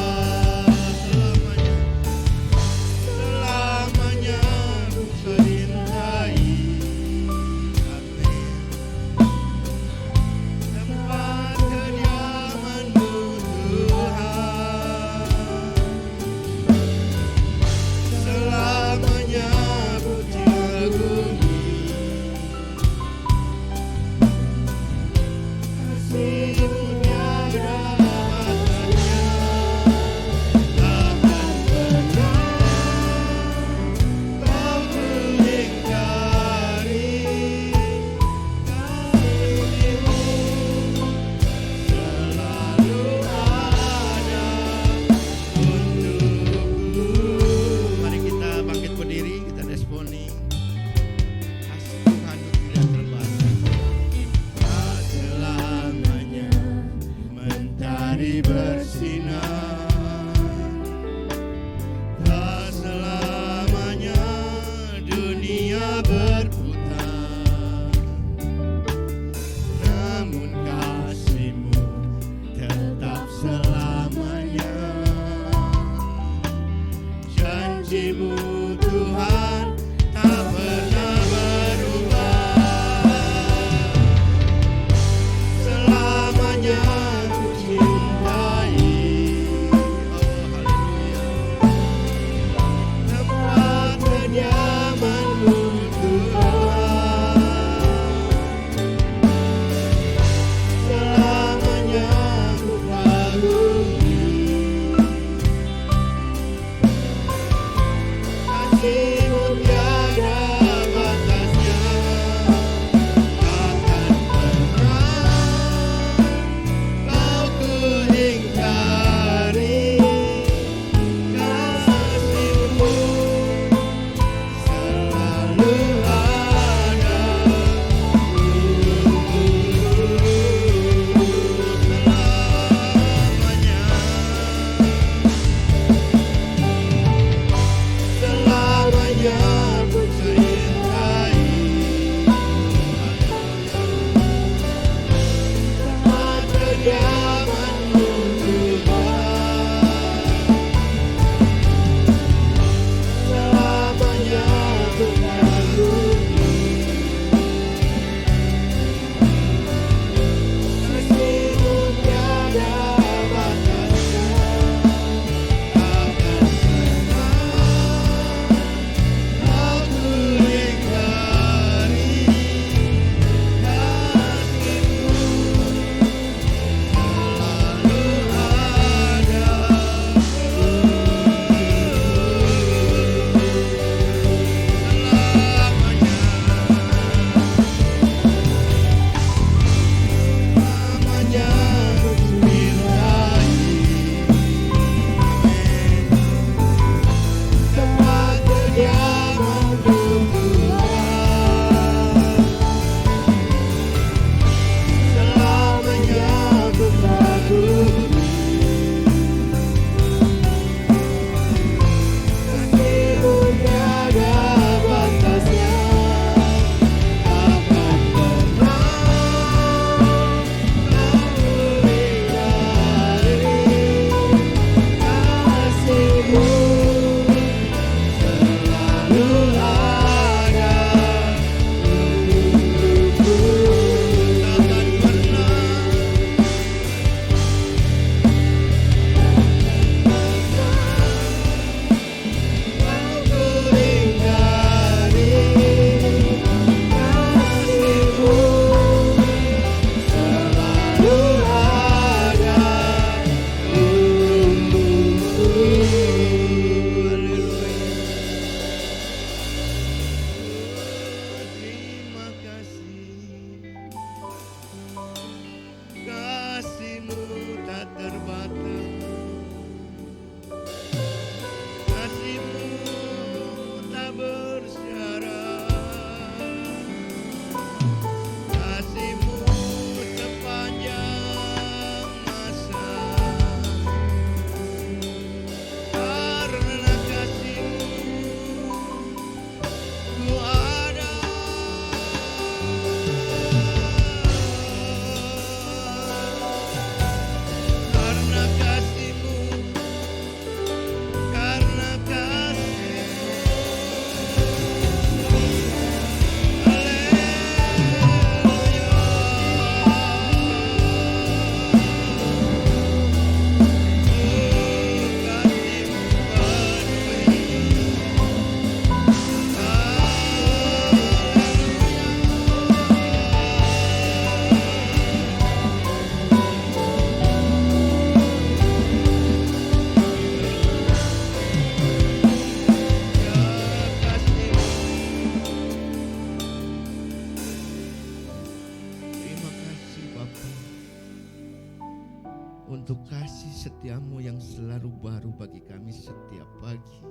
untuk kasih setiamu yang selalu baru bagi kami setiap pagi.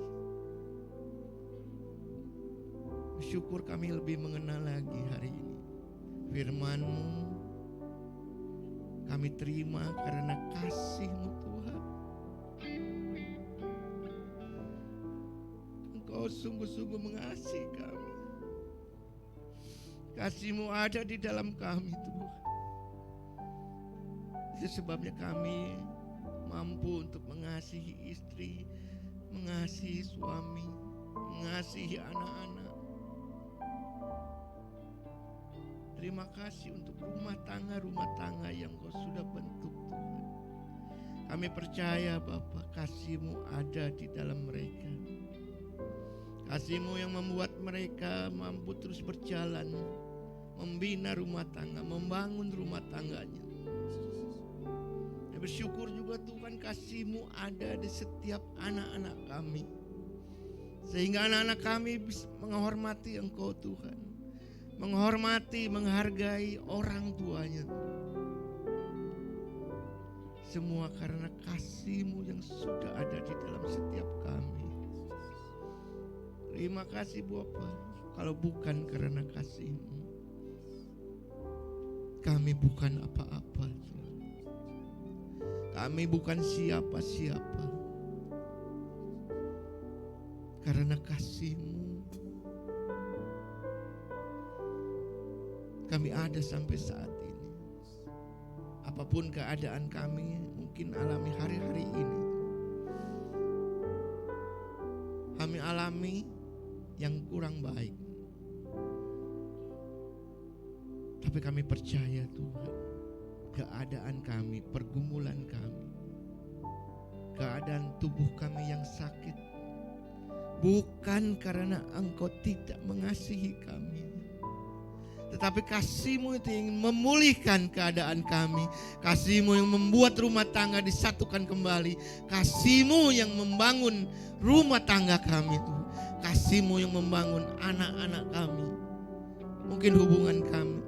Syukur kami lebih mengenal lagi hari ini firman-Mu. Kami terima karena kasih-Mu Tuhan. Engkau sungguh-sungguh mengasihi kami. Kasih-Mu ada di dalam kami Tuhan. Itu sebabnya kami mampu untuk mengasihi istri, mengasihi suami, mengasihi anak-anak. Terima kasih untuk rumah tangga yang Kau sudah bentuk Tuhan. Kami percaya Bapa, kasih-Mu ada di dalam mereka. Kasih-Mu yang membuat mereka mampu terus berjalan, membina rumah tangga, membangun rumah tangganya. Bersyukur juga Tuhan, kasih-Mu ada di setiap anak-anak kami. Sehingga anak-anak kami bisa menghormati Engkau Tuhan. Menghormati, menghargai orang tuanya. Semua karena kasih-Mu yang sudah ada di dalam setiap kami. Terima kasih Bapa. Kalau bukan karena kasih-Mu, kami bukan apa-apa. Kami bukan siapa-siapa. Karena kasih-Mu kami ada sampai saat ini. Apapun keadaan kami mungkin alami hari-hari ini, kami alami yang kurang baik. Tapi kami percaya Tuhan, keadaan kami, pergumulan kami, keadaan tubuh kami yang sakit, bukan karena Engkau tidak mengasihi kami, tetapi kasih-Mu itu yang memulihkan keadaan kami. Kasih-Mu yang membuat rumah tangga disatukan kembali. Kasih-Mu yang membangun rumah tangga kami itu. Kasih-Mu yang membangun anak-anak kami. Mungkin hubungan kami,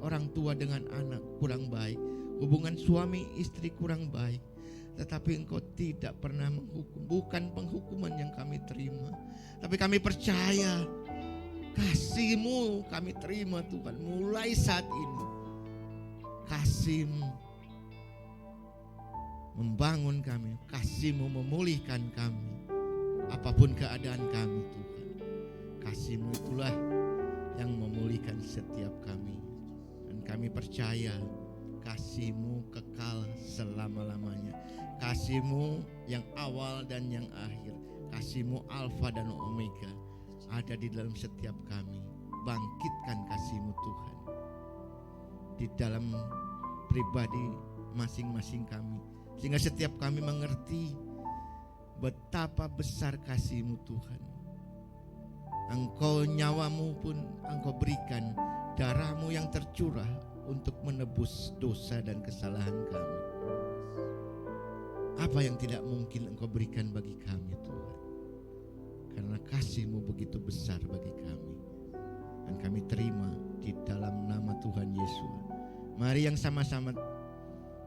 orang tua dengan anak kurang baik, hubungan suami istri kurang baik, tetapi Engkau tidak pernah menghukum. Bukan penghukuman yang kami terima, tapi kami percaya kasih-Mu kami terima Tuhan. Mulai saat ini kasih-Mu membangun kami, kasih-Mu memulihkan kami. Apapun keadaan kami Tuhan, kasih-Mu itulah yang memulihkan setiap kami. Dan kami percaya kasih-Mu kekal selama-lamanya. Kasih-Mu yang awal dan yang akhir. Kasih-Mu Alfa dan Omega ada di dalam setiap kami. Bangkitkan kasih-Mu Tuhan di dalam pribadi masing-masing kami, sehingga setiap kami mengerti betapa besar kasih-Mu Tuhan. Engkau nyawa-Mu pun Engkau berikan, darah-Mu yang tercurah untuk menebus dosa dan kesalahan kami. Apa yang tidak mungkin Engkau berikan bagi kami Tuhan, karena kasih-Mu begitu besar bagi kami. Dan kami terima di dalam nama Tuhan Yesus. Mari yang sama-sama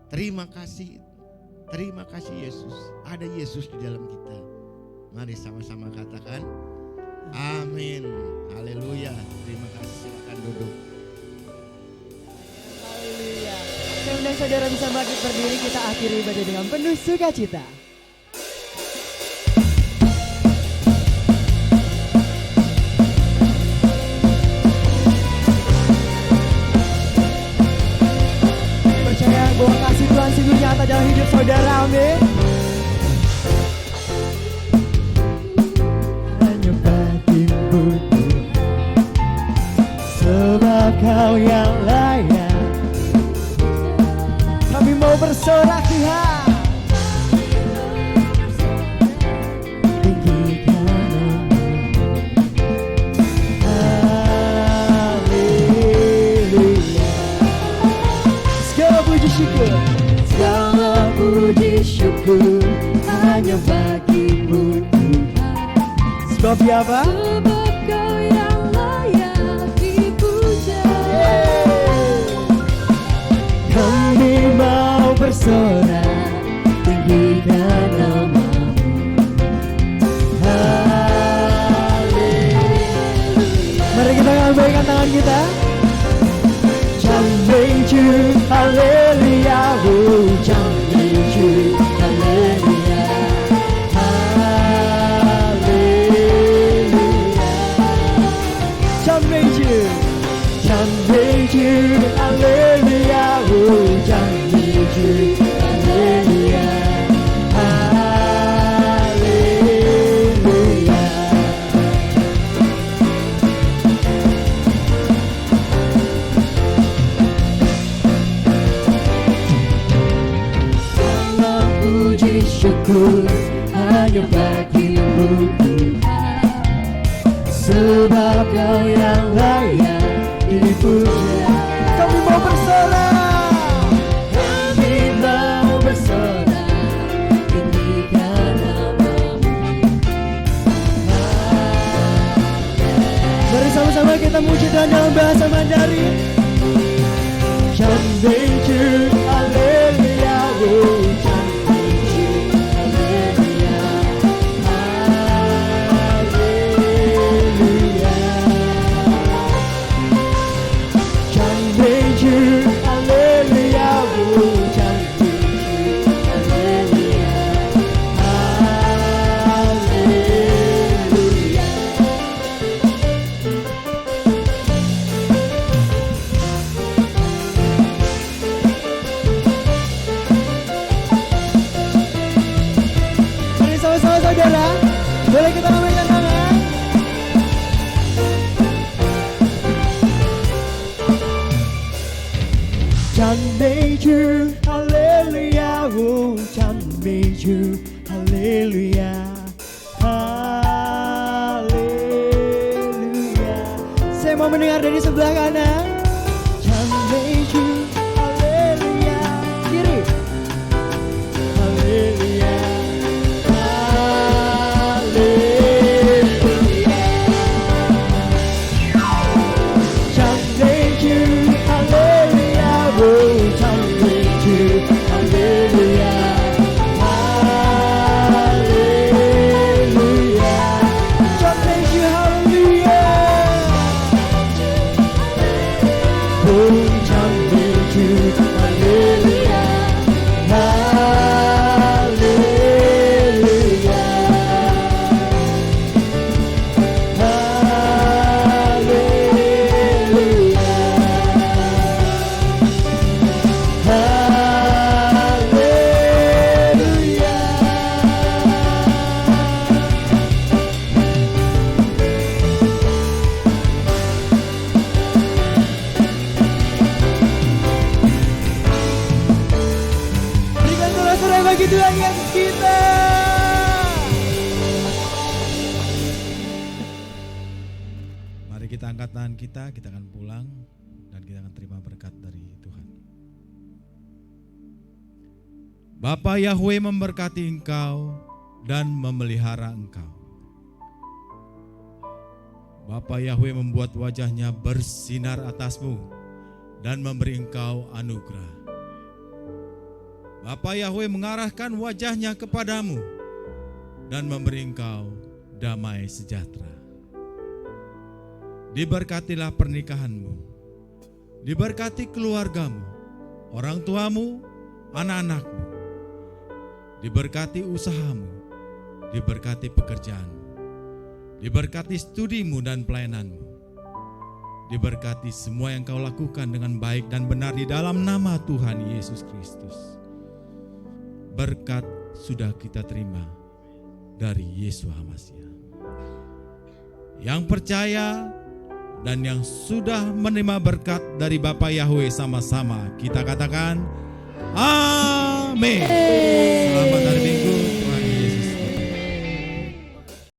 terima kasih. Terima kasih Yesus. Ada Yesus di dalam kita. Mari sama-sama katakan amin. Haleluya. Terima kasih. Silakan duduk. Haleluya. Dan saudara bisa bangkit berdiri, kita akhiri ibadah dengan penuh sukacita. Percaya bahwa kasih Tuhan sungguh nyata dalam hidup saudara, amin. Hanya bagimu sebab Kau yang layak, kami mau bersorak Tuhan. Tinggikan nama-Mu. Haleluya. Segala puji syukur, segala puji syukur hanya bagi-Mu Tuhan. Sebab apa? Sebab Kau yang layak dipuja. Kami mau bersorak lambaikan tangan kita. Jammeju, haleluya, oh Jammeju, haleluya, haleluya. Jammeju, Jammeju, haleluya, oh Jammeju, haleluya, haleluya. Segala puji syukur hanya bagimu Tuhan, sebab Kau yang layak dipuja. Kami mau bersorak, kami mau bersorak, tinggikan namamu. Mari sama-sama kita muji Tuhan dalam bahasa Mandarin. Jammeju, haleluya, oh Jammeju, haleluya, haleluya. Jammeju, haleluya, oh Jammeju, haleluya, haleluya. Mari sama-sama saudara, boleh kita lambaikan tangan. Jammeju, haleluya, oh Jammeju, haleluya, haleluya. Saya mau mendengar dari sebelah kanan. Jammeju, haleluya, kiri, haleluya, haleluya. Jammeju, haleluya, oh Jammeju, haleluya, haleluya. Jammeju, haleluya, oh Jammeju, haleluya, haleluya, berikan sorak-sorai bagi Tuhan yang kita. Mari kita angkat tangan kita akan pulang dan kita akan terima berkat dari Tuhan. Bapa Yahweh memberkati engkau dan memelihara engkau. Bapa Yahweh membuat wajahnya bersinar atasmu dan memberi engkau anugerah. Bapa Yahweh mengarahkan wajahnya kepadamu dan memberi engkau damai sejahtera. Diberkatilah pernikahanmu, diberkati keluargamu, orang tuamu, anak-anakmu, diberkati usahamu, diberkati pekerjaanmu, diberkati studimu dan pelayananmu, diberkati semua yang kau lakukan dengan baik dan benar di dalam nama Tuhan Yesus Kristus. Berkat sudah kita terima dari Yesus HaMasiah. Yang percaya dan yang sudah menerima berkat dari Bapa Yahweh sama-sama kita katakan amin.